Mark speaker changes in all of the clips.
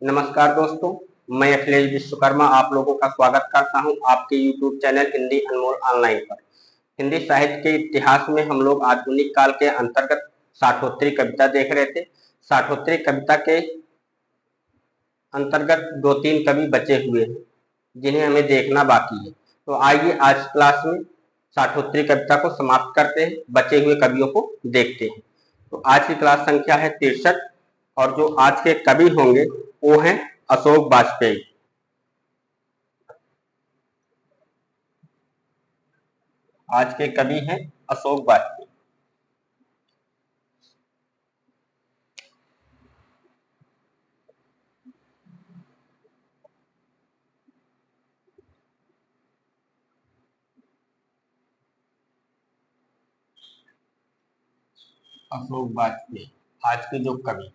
Speaker 1: नमस्कार दोस्तों, मैं अखिलेश विश्वकर्मा आप लोगों का स्वागत करता हूं आपके YouTube चैनल हिंदी अनमोल ऑनलाइन पर। हिंदी साहित्य के इतिहास में हम लोग आधुनिक काल के अंतर्गत साठोत्तरी कविता देख रहे थे। साठोत्तरी कविता के अंतर्गत 2-3 कवि बचे हुए हैं जिन्हें हमें देखना बाकी है। तो आइए आज क्लास में साठोत्तरी कविता को समाप्त करते हैं, बचे हुए कवियों को देखते हैं। तो आज की क्लास संख्या है 63 और जो आज के कवि होंगे वो हैं अशोक वाजपेयी। आज के कवि हैं अशोक वाजपेयी। अशोक वाजपेयी आज के जो कवि,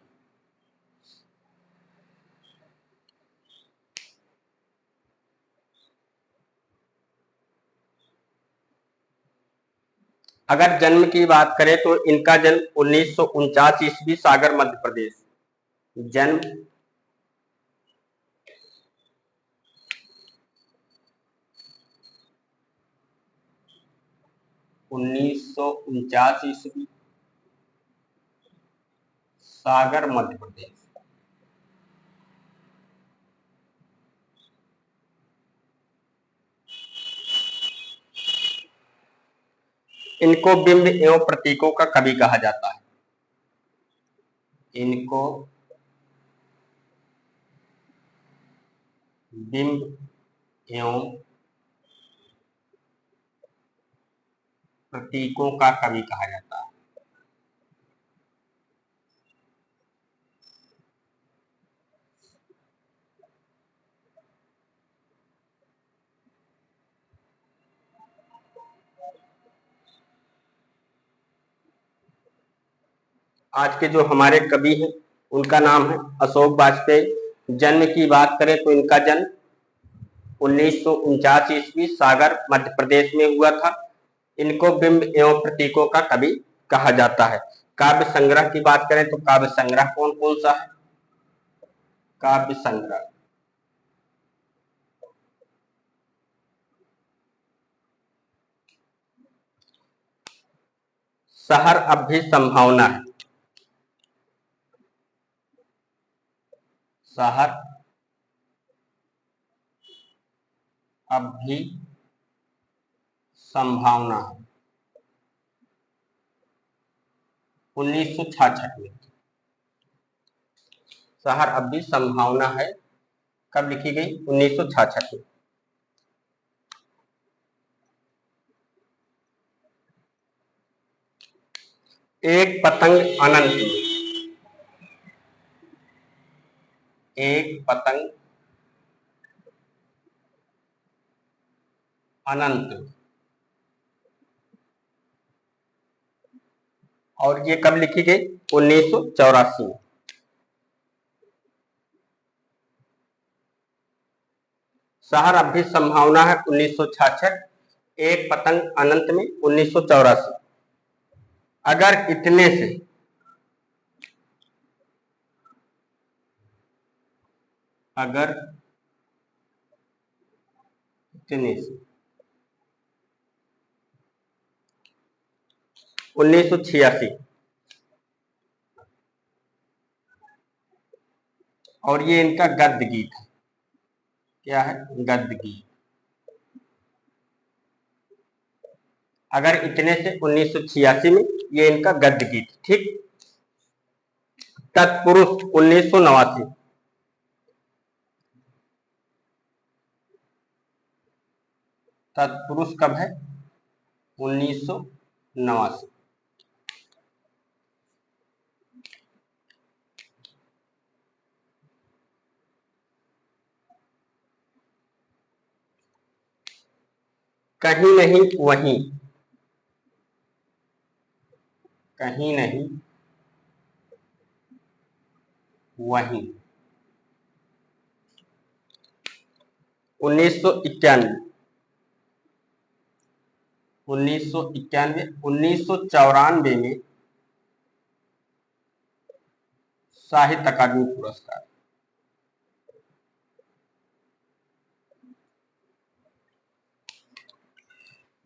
Speaker 1: अगर जन्म की बात करें तो इनका जन्म 1949 ईस्वी सागर मध्य प्रदेश। जन्म 1949 ईस्वी सागर मध्य प्रदेश। इनको बिंब एवं प्रतीकों का कवि कहा जाता है। इनको बिंब एवं प्रतीकों का कवि कहा जाता है। आज के जो हमारे कवि हैं उनका नाम है अशोक वाजपेयी। जन्म की बात करें तो इनका जन्म 1949 ईस्वी सागर मध्य प्रदेश में हुआ था। इनको बिंब एवं प्रतीकों का कवि कहा जाता है। काव्य संग्रह की बात करें तो काव्य संग्रह कौन कौन सा है? काव्य संग्रह शहर अब भी संभावना है। शहर अब भी संभावना है 1966 में। शहर अब भी संभावना है कब लिखी गई? 1966 में। एक पतंग अनंत में। एक पतंग अनंत में। और ये कब लिखी गई? 1984 में। शहर अब भी संभावना है 1966, एक पतंग अनंत में 1984। अगर इतने से अगर इतने से 1986। और ये इनका गद्य गीत है। क्या है? गद्य गीत। अगर इतने से 1986 में ये इनका गद्य गीत। ठीक। तत्पुरुष 1989। तत्पुरुष कब है? 1989। कहीं नहीं वहीं। कहीं नहीं वहीं 1991। 1991। 1994 में साहित्य अकादमी पुरस्कार।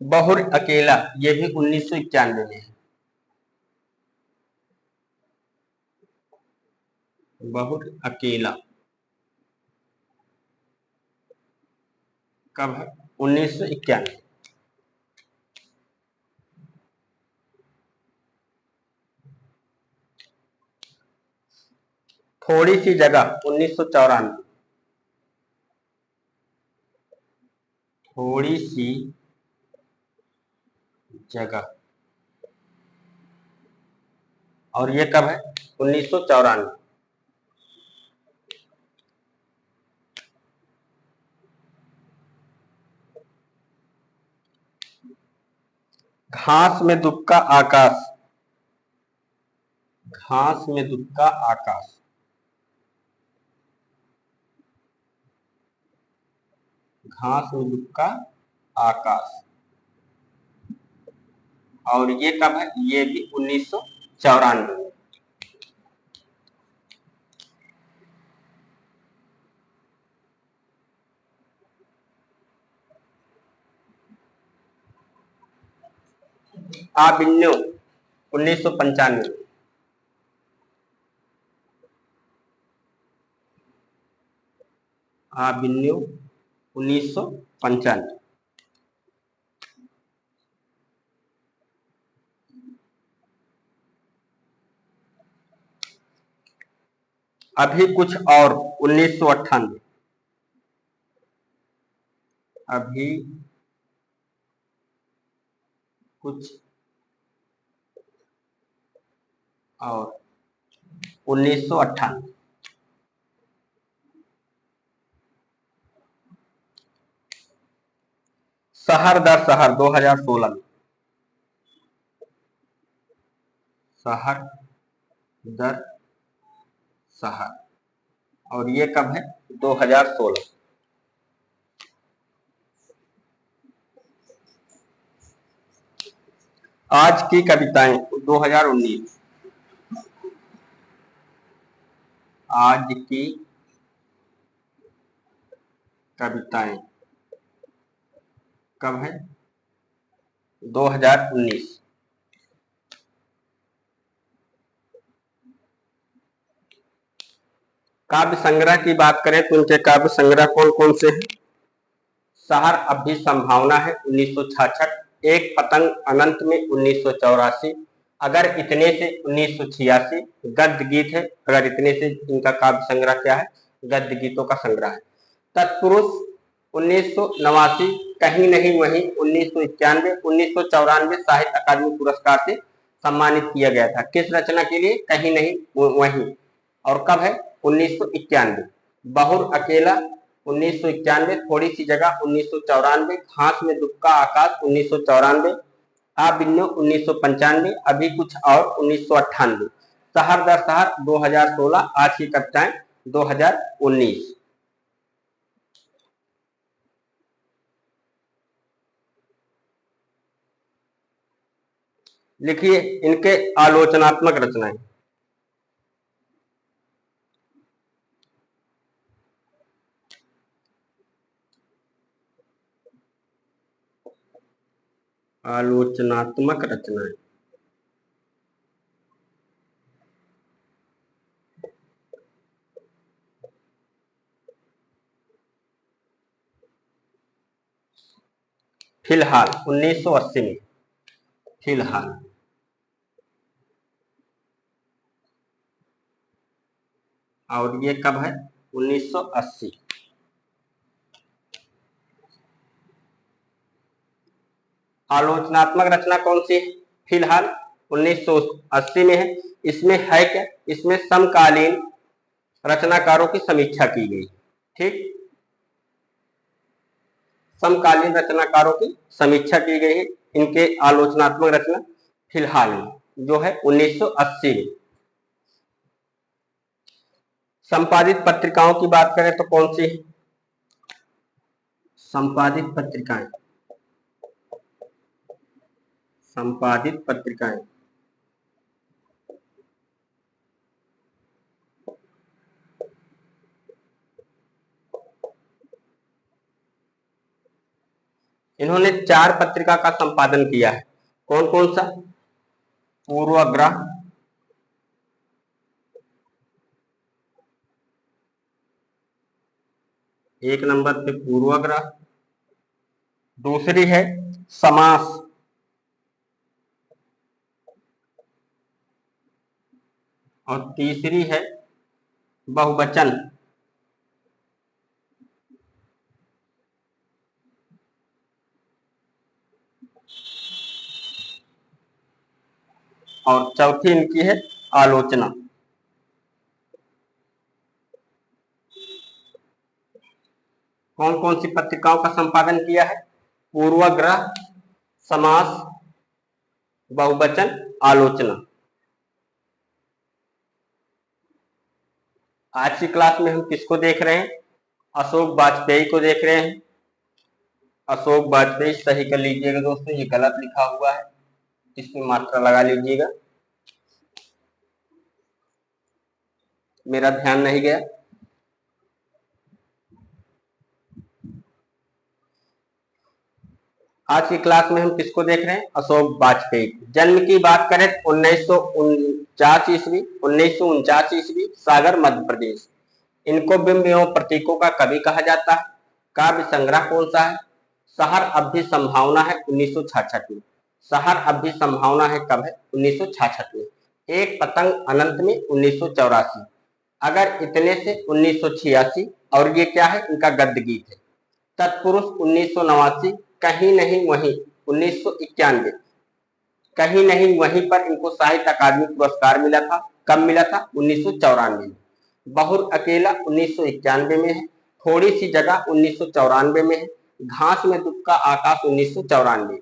Speaker 1: बहुर अकेला ये भी 1991 में है। बहुर अकेला कब है? 1991। थोड़ी सी जगह 1994। थोड़ी सी जगह, और ये कब है? 1994। घास में दुबका आकाश। घास में दुबका आकाश, घास में दुबका आकाश, और ये कब है? ये भी 1994 में। आबिन्यो 1995। आबिन्यो 1995। अभी कुछ और 1998। अभी कुछ और 1998। शहर दर शहर 2016 में। शहर दर शहर, और ये कब है? 2016। आज की कविताएं 2019। आज की कविताएं कब है? 2019। काव्य संग्रह की बात करें तो उनके काव्य संग्रह कौन कौन से हैं? शहर अब भी संभावना है 1966, एक पतंग अनंत में 1984, अगर इतने से 1986, गद्य गीत है, अगर इतने से इनका काव्य संग्रह क्या है? गद्य गीतों का संग्रह है। तत्पुरुष 1989, कहीं नहीं वहीं 1991, 1994 साहित्य अकादमी पुरस्कार से सम्मानित किया गया था। किस रचना के लिए? कहीं नहीं वहीं, और कब है? 1991। बहुर अकेला 1991, थोड़ी सी जगह 1994, घास में दुबका आकाश 1994, आबिन्यो 1995, अभी कुछ और 1998, शहर दर शहर 2016, आज की कविताएं 2019। लिखिए इनके आलोचनात्मक रचनाएं। आलोचनात्मक रचनाएं। फिलहाल 1980 में। फिलहाल, और ये कब है? 1980। आलोचनात्मक रचना कौन सी है? फिलहाल 1980 में है। इसमें है क्या? इसमें समकालीन रचनाकारों की समीक्षा की गई। ठीक, समकालीन रचनाकारों की समीक्षा की गई है इनके आलोचनात्मक रचना फिलहाल में, जो है 1980 में। संपादित पत्रिकाओं की बात करें तो कौन सी है? संपादित पत्रिकाएं। संपादित पत्रिकाएं इन्होंने 4 पत्रिका का संपादन किया है। कौन कौन सा? पूर्वाग्रह, एक नंबर पे पूर्वाग्रह, दूसरी है समास, और तीसरी है बहुवचन। और चौथी इनकी है आलोचना। कौन कौन सी पत्रिकाओं का संपादन किया है? पूर्वाग्रह, समास, बहुवचन, आलोचना। आज की क्लास में हम किसको देख रहे हैं? अशोक वाजपेयी को देख रहे हैं। अशोक वाजपेयी सही कर लीजिएगा दोस्तों, ये गलत लिखा हुआ है, इसमें मात्रा लगा लीजिएगा, मेरा ध्यान नहीं गया। आज की क्लास में हम किसको देख रहे हैं? अशोक वाजपेयी। जन्म की बात करें 1949 ईस्वी, 1949 ईस्वी, सागर मध्य प्रदेश। इनको बिंब एवं प्रतीकों का कवि कहा जाता है। काव्य संग्रह कौन सा है? शहर अब भी संभावना है 1966 में। शहर अब भी संभावना है कब है? 1966 में। एक पतंग अनंत में 1984। अगर इतने से 1986, और ये क्या है? इनका गद्य गीत है। तत्पुरुष 1989, कहीं नहीं वहीं 1991, कहीं नहीं वहीं पर इनको साहित्य अकादमी पुरस्कार मिला था। कब मिला था? 1994 में। बहुर अकेला 1991 में है। थोड़ी सी जगह 1994 में है। घास में दुबका आकाश 1994,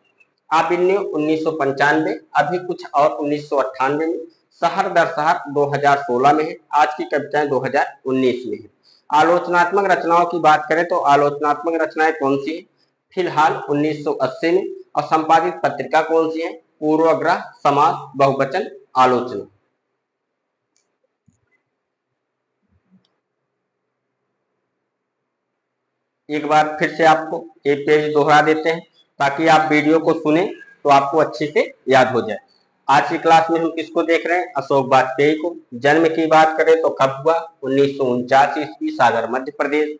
Speaker 1: आबिन्य 1995, अभी कुछ और 1998 में, शहर दर शहर 2016 में है। आज की कविताएं 2019 में है। आलोचनात्मक रचनाओं की बात करें तो आलोचनात्मक रचनाएं कौन सी है? फिलहाल 1980 में। और संपादित पत्रिका कौन सी है? पूर्वाग्रह, समास, बहुवचन, आलोचना। एक बार फिर से आपको एक पेज दोहरा देते हैं ताकि आप वीडियो को सुने तो आपको अच्छे से याद हो जाए। आज की क्लास में हम किसको देख रहे हैं? अशोक वाजपेयी को। जन्म की बात करें तो कब हुआ? 1949 ईस्वी, सागर मध्य प्रदेश।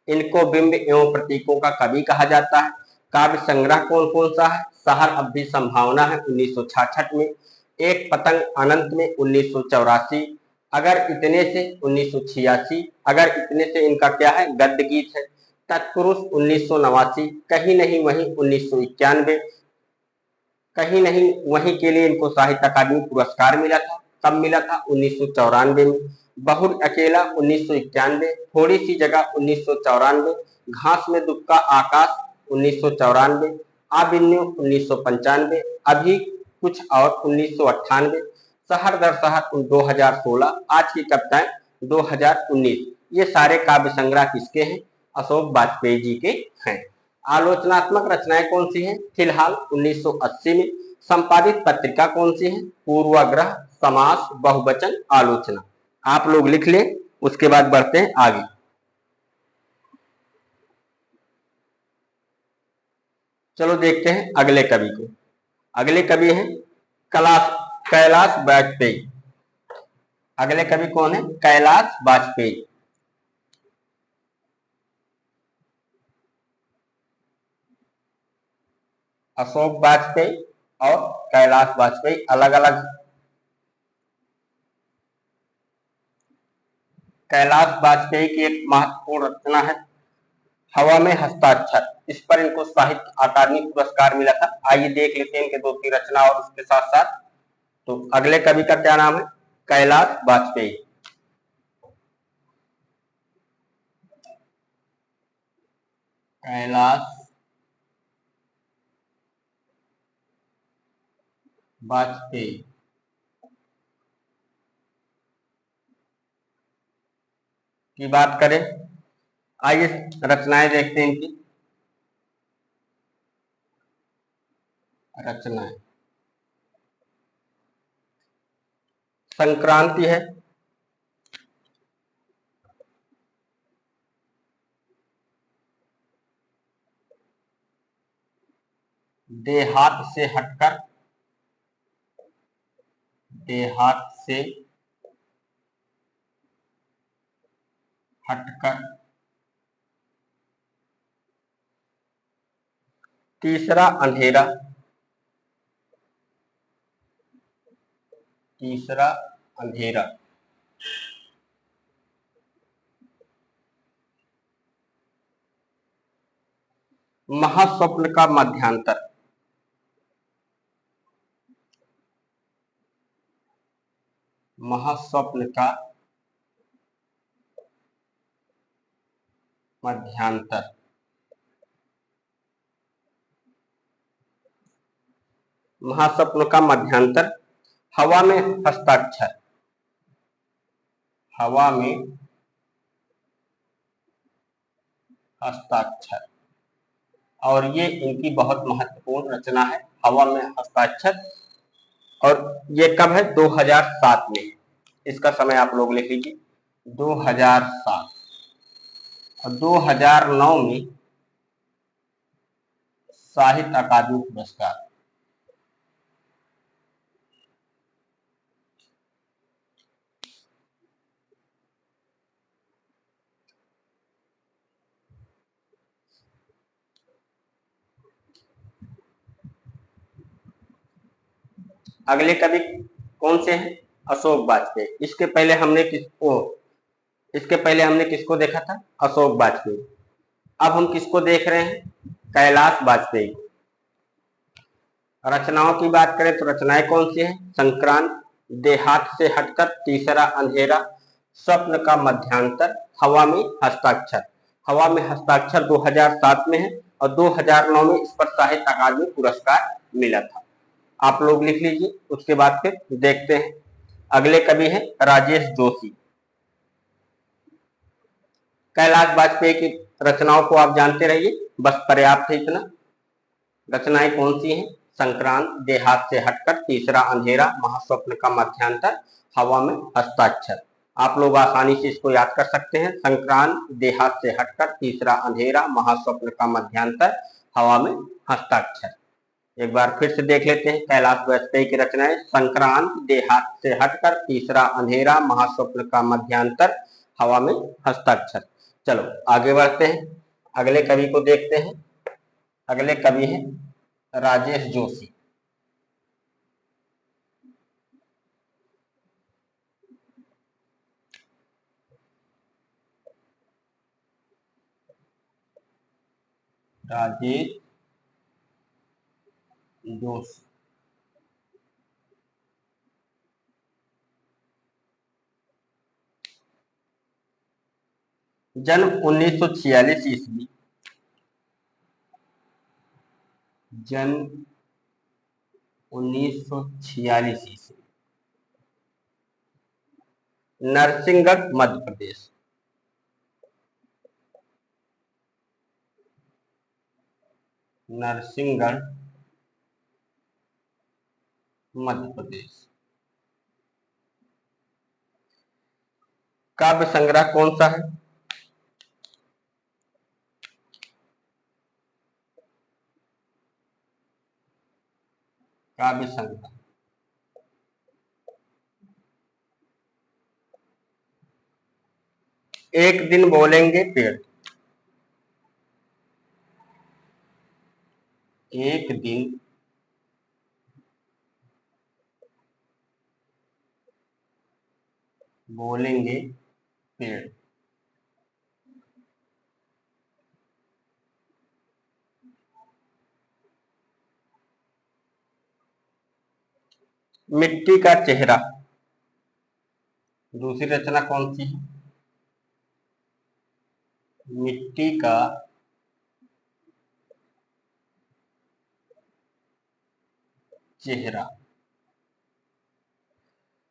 Speaker 1: इनको बिंब एवं प्रतीकों का कवि कहा जाता है। काव्य संग्रह कौन कौन सा है? शहर अब भी संभावना है 1966 में, एक पतंग अनंत में 1984, अगर इतने से 1986, अगर इतने से इनका क्या है? गद्य गीत है। तत्पुरुष 1989, कहीं नहीं वहीं 1991, कहीं नहीं वहीं के लिए इनको साहित्य अकादमी पुरस्कार मिला था। कब मिला था? 1994 में। बहुर अकेला 1991, थोड़ी सी जगह 1994, घास में दुबका आकाश 1994, आबिन्य 1995, अभी कुछ और 1998, शहर दर शहर 2016, आज की कविताएं 2019। ये सारे काव्य संग्रह किसके हैं? अशोक वाजपेयी जी के हैं। आलोचनात्मक रचनाएं कौन सी हैं? फिलहाल 1980 में। संपादित पत्रिका कौन सी है? पूर्वाग्रह, समास, बहुवचन, आलोचना। आप लोग लिख लें, उसके बाद बढ़ते हैं आगे। चलो देखते हैं अगले कवि को। अगले कवि हैं कैलाश वाजपेयी। अगले कवि कौन है? कैलाश वाजपेयी। अशोक वाजपेयी और कैलाश वाजपेयी अलग अलग। कैलाश वाजपेयी की एक महत्वपूर्ण रचना है हवा में हस्ताक्षर। इस पर इनको साहित्य अकादमी पुरस्कार मिला था। आइए देख लेते हैं इनके दो तीन रचना और उसके साथ साथ। तो अगले कवि का क्या नाम है? कैलाश वाजपेयी। कैलाश वाजपेयी की बात करें, आइए रचनाएं देखते हैं इनकी। रचनाएं संक्रांति है, देहात से हटकर, देहात से हटकर। तीसरा अंधेरा, तीसरा अंधेरा। महास्वप्न का मध्यांतर, महास्वप्न का मध्यांतर। महास्वप्न का मध्यांतर। हवा में हस्ताक्षर, हवा में हस्ताक्षर। और ये इनकी बहुत महत्वपूर्ण रचना है, हवा में हस्ताक्षर। और ये कब है? 2007 में। इसका समय आप लोग लिख लीजिए, 2007। और 2009 में साहित्य अकादमी पुरस्कार। अगले कवि कौन से हैं? अशोक वाजपेयी। इसके पहले हमने किसको देखा था? अशोक वाजपेयी। अब हम किसको देख रहे हैं? कैलाश वाजपेयी। रचनाओं की बात करें तो रचनाएं कौन सी हैं? संक्रांत, देहात से हटकर, तीसरा अंधेरा, स्वप्न का मध्यांतर, हवा में हस्ताक्षर। हवा में हस्ताक्षर 2007 में है और 2009 में इस पर साहित्य अकादमी पुरस्कार मिला था। आप लोग लिख लीजिए। उसके बाद फिर देखते हैं। अगले कवि हैं राजेश जोशी। कैलाश वाजपेयी की रचनाओं को आप जानते रहिए, बस पर्याप्त है इतना। रचनाएं कौन सी हैं? संक्रांत, देहात से हटकर, तीसरा अंधेरा, महास्वप्न का मध्यांतर, हवा में हस्ताक्षर। आप लोग आसानी से इसको याद कर सकते हैं। संक्रांत, देहात से हटकर, तीसरा अंधेरा, महास्वप्न का मध्यांतर, हवा में हस्ताक्षर। एक बार फिर से देख लेते हैं कैलाश वाजपेयी की रचनाएं। संक्रांत, देहात से हटकर, तीसरा अंधेरा, महास्वप्न का मध्यांतर, हवा में हस्ताक्षर। चलो आगे बढ़ते हैं, अगले कवि को देखते हैं। अगले कवि हैं राजेश जोशी। राजेश जोशी। जन्म 1946 ईस्वी। जन्म 1946 ईस्वी। नरसिंहगढ़ मध्य प्रदेश। नरसिंहगढ़ मध्य प्रदेश। काव्य संग्रह कौन सा है? काव्य संग्रह एक दिन बोलेंगे पेड़। एक दिन बोलेंगे पेड़। मिट्टी का चेहरा। दूसरी रचना कौन सी है? मिट्टी का चेहरा।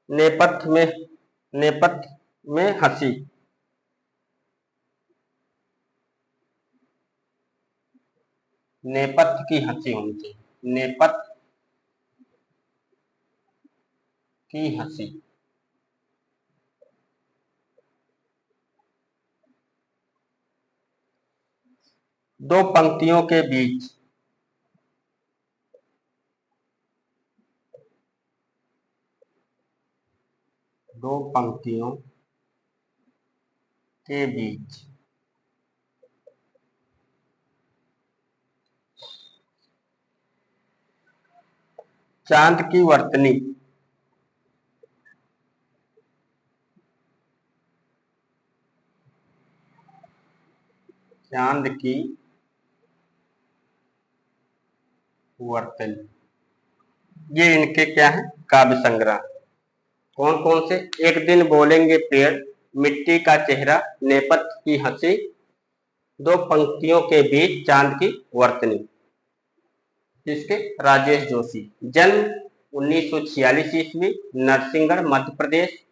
Speaker 1: नेपथ्य में हंसी। नेपथ्य की हंसी होनी चाहिए। नेपथ्य की हंसी। दो पंक्तियों के बीच। दो पंक्तियों के बीच चांद की वर्तनी चांद की वर्तनी, ये इनके क्या है, काव्य संग्रह। कौन कौन से? एक दिन बोलेंगे पेड़, मिट्टी का चेहरा, नेपथ्य की हंसी, दो पंक्तियों के बीच चांद की वर्तनी। किसके? राजेश जोशी। जन्म 1946 ईस्वी, नरसिंहगढ़ मध्य प्रदेश।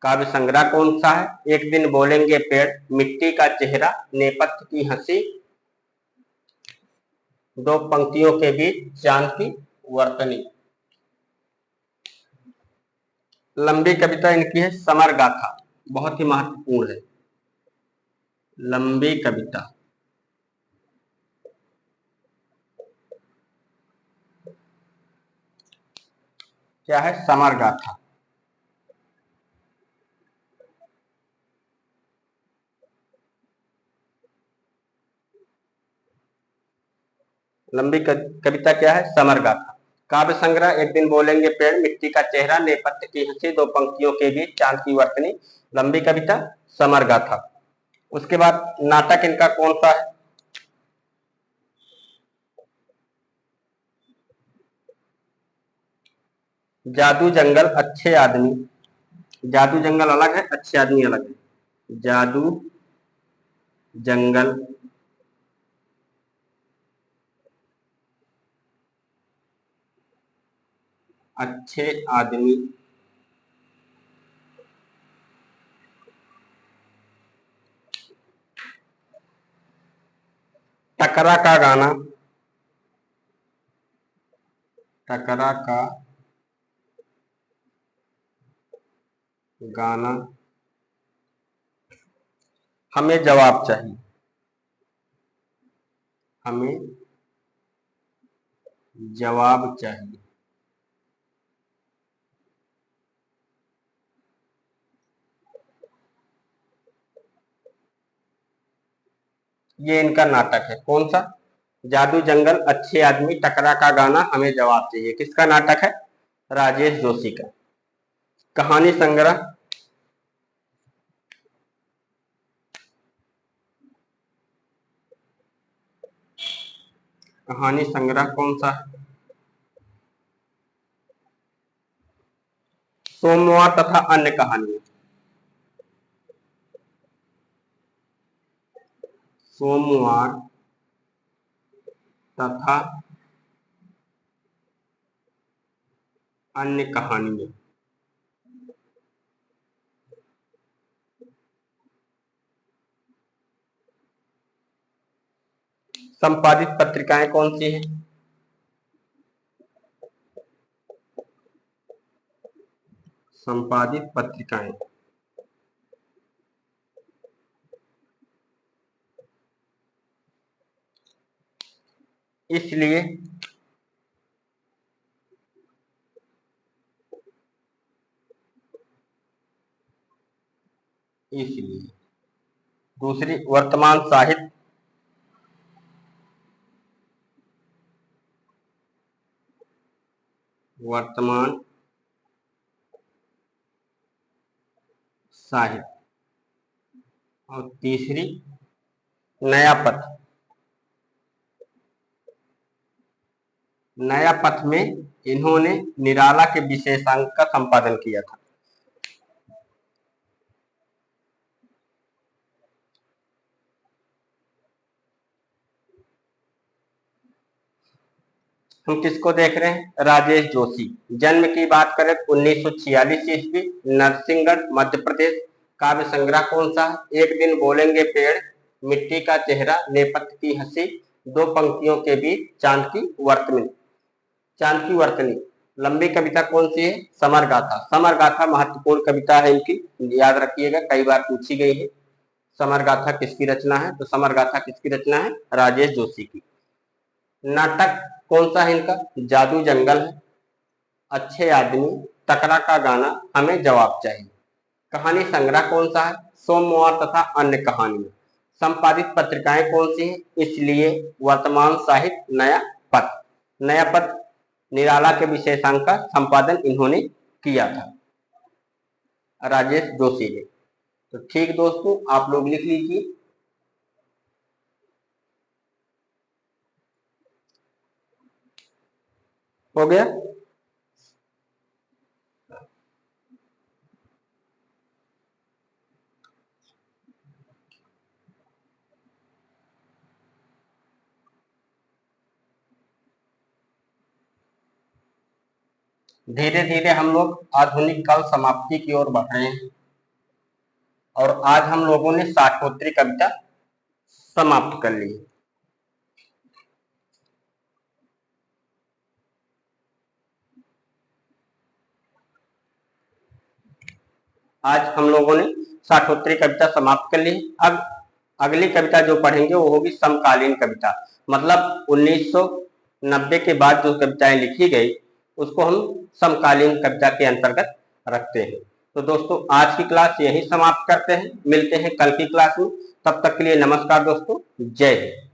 Speaker 1: काव्य संग्रह कौन सा है? एक दिन बोलेंगे पेड़, मिट्टी का चेहरा, नेपथ्य की हंसी, दो पंक्तियों के बीच चांद की वर्तनी। लंबी कविता इनकी है समर गाथा, बहुत ही महत्वपूर्ण है। लंबी कविता क्या है? समर गाथा। लंबी कविता क्या है? समर गाथा। काव्य संग्रह एक दिन बोलेंगे पेड़, मिट्टी का चेहरा, नेपथ्य की हंसी, दो पंक्तियों के बीच चांद की वर्तनी। लंबी कविता समर गाथा। उसके बाद नाटक इनका कौन सा है? जादू जंगल अच्छे आदमी। जादू जंगल अलग है, अच्छे आदमी अलग है। जादू जंगल अच्छे आदमी, टकरा का गाना, टकरा का गाना, हमें जवाब चाहिए, हमें जवाब चाहिए। ये इनका नाटक है। कौन सा? जादू जंगल अच्छे आदमी, टकरा का गाना, हमें जवाब चाहिए। किसका नाटक है? राजेश जोशी का। कहानी संग्रह कहानी संग्रह कौन सा है? सोमवार तथा अन्य कहानियां। सोमवार तथा अन्य कहानियां। संपादित पत्रिकाएं कौन सी हैं? संपादित पत्रिकाएं इसलिए इसलिए दूसरी वर्तमान साहित्य, वर्तमान साहित्य। और तीसरी नया पथ। नया पथ में इन्होंने निराला के विशेषांक का संपादन किया था। हम किसको देख रहे हैं? राजेश जोशी। जन्म की बात करें 1946 ईस्वी, नरसिंहगढ़ मध्य प्रदेश। काव्य संग्रह कौन सा है? एक दिन बोलेंगे पेड़, मिट्टी का चेहरा, नेपथ्य की हंसी, दो पंक्तियों के बीच चांद की वर्तनी। चांद की वर्तनी। लंबी कविता कौन सी है? समर गाथा। समर गाथा महत्वपूर्ण कविता है इनकी, याद रखिएगा, कई बार पूछी गई है। समर गाथा किसकी रचना है? तो समर गाथा किसकी रचना है? राजेश जोशी की। नाटक कौन सा है इनका? जादू जंगल है, अच्छे आदमी, तकरा का गाना, हमें जवाब चाहिए। कहानी संग्रह कौन सा है? सोमवार तथा अन्य कहानियां। संपादित पत्रिकाएं कौन सी हैं? इसलिए, वर्तमान साहित्य, नया पथ। नया पथ निराला के विशेषांक का संपादन इन्होंने किया था, राजेश जोशी ने। तो ठीक दोस्तों, आप लोग लिख लीजिए। हो गया? धीरे धीरे हम लोग आधुनिक काल समाप्ति की ओर बढ़ रहे हैं और आज हम लोगों ने साठोत्तरी कविता समाप्त कर ली। आज हम लोगों ने साठोत्तरी कविता समाप्त कर ली। अब अगली कविता जो पढ़ेंगे वो होगी समकालीन कविता, मतलब 1990 के बाद जो कविताएं लिखी गई उसको हम समकालीन कविता के अंतर्गत रखते हैं। तो दोस्तों, आज की क्लास यहीं समाप्त करते हैं। मिलते हैं कल की क्लास में। तब तक के लिए नमस्कार दोस्तों, जय हिंद।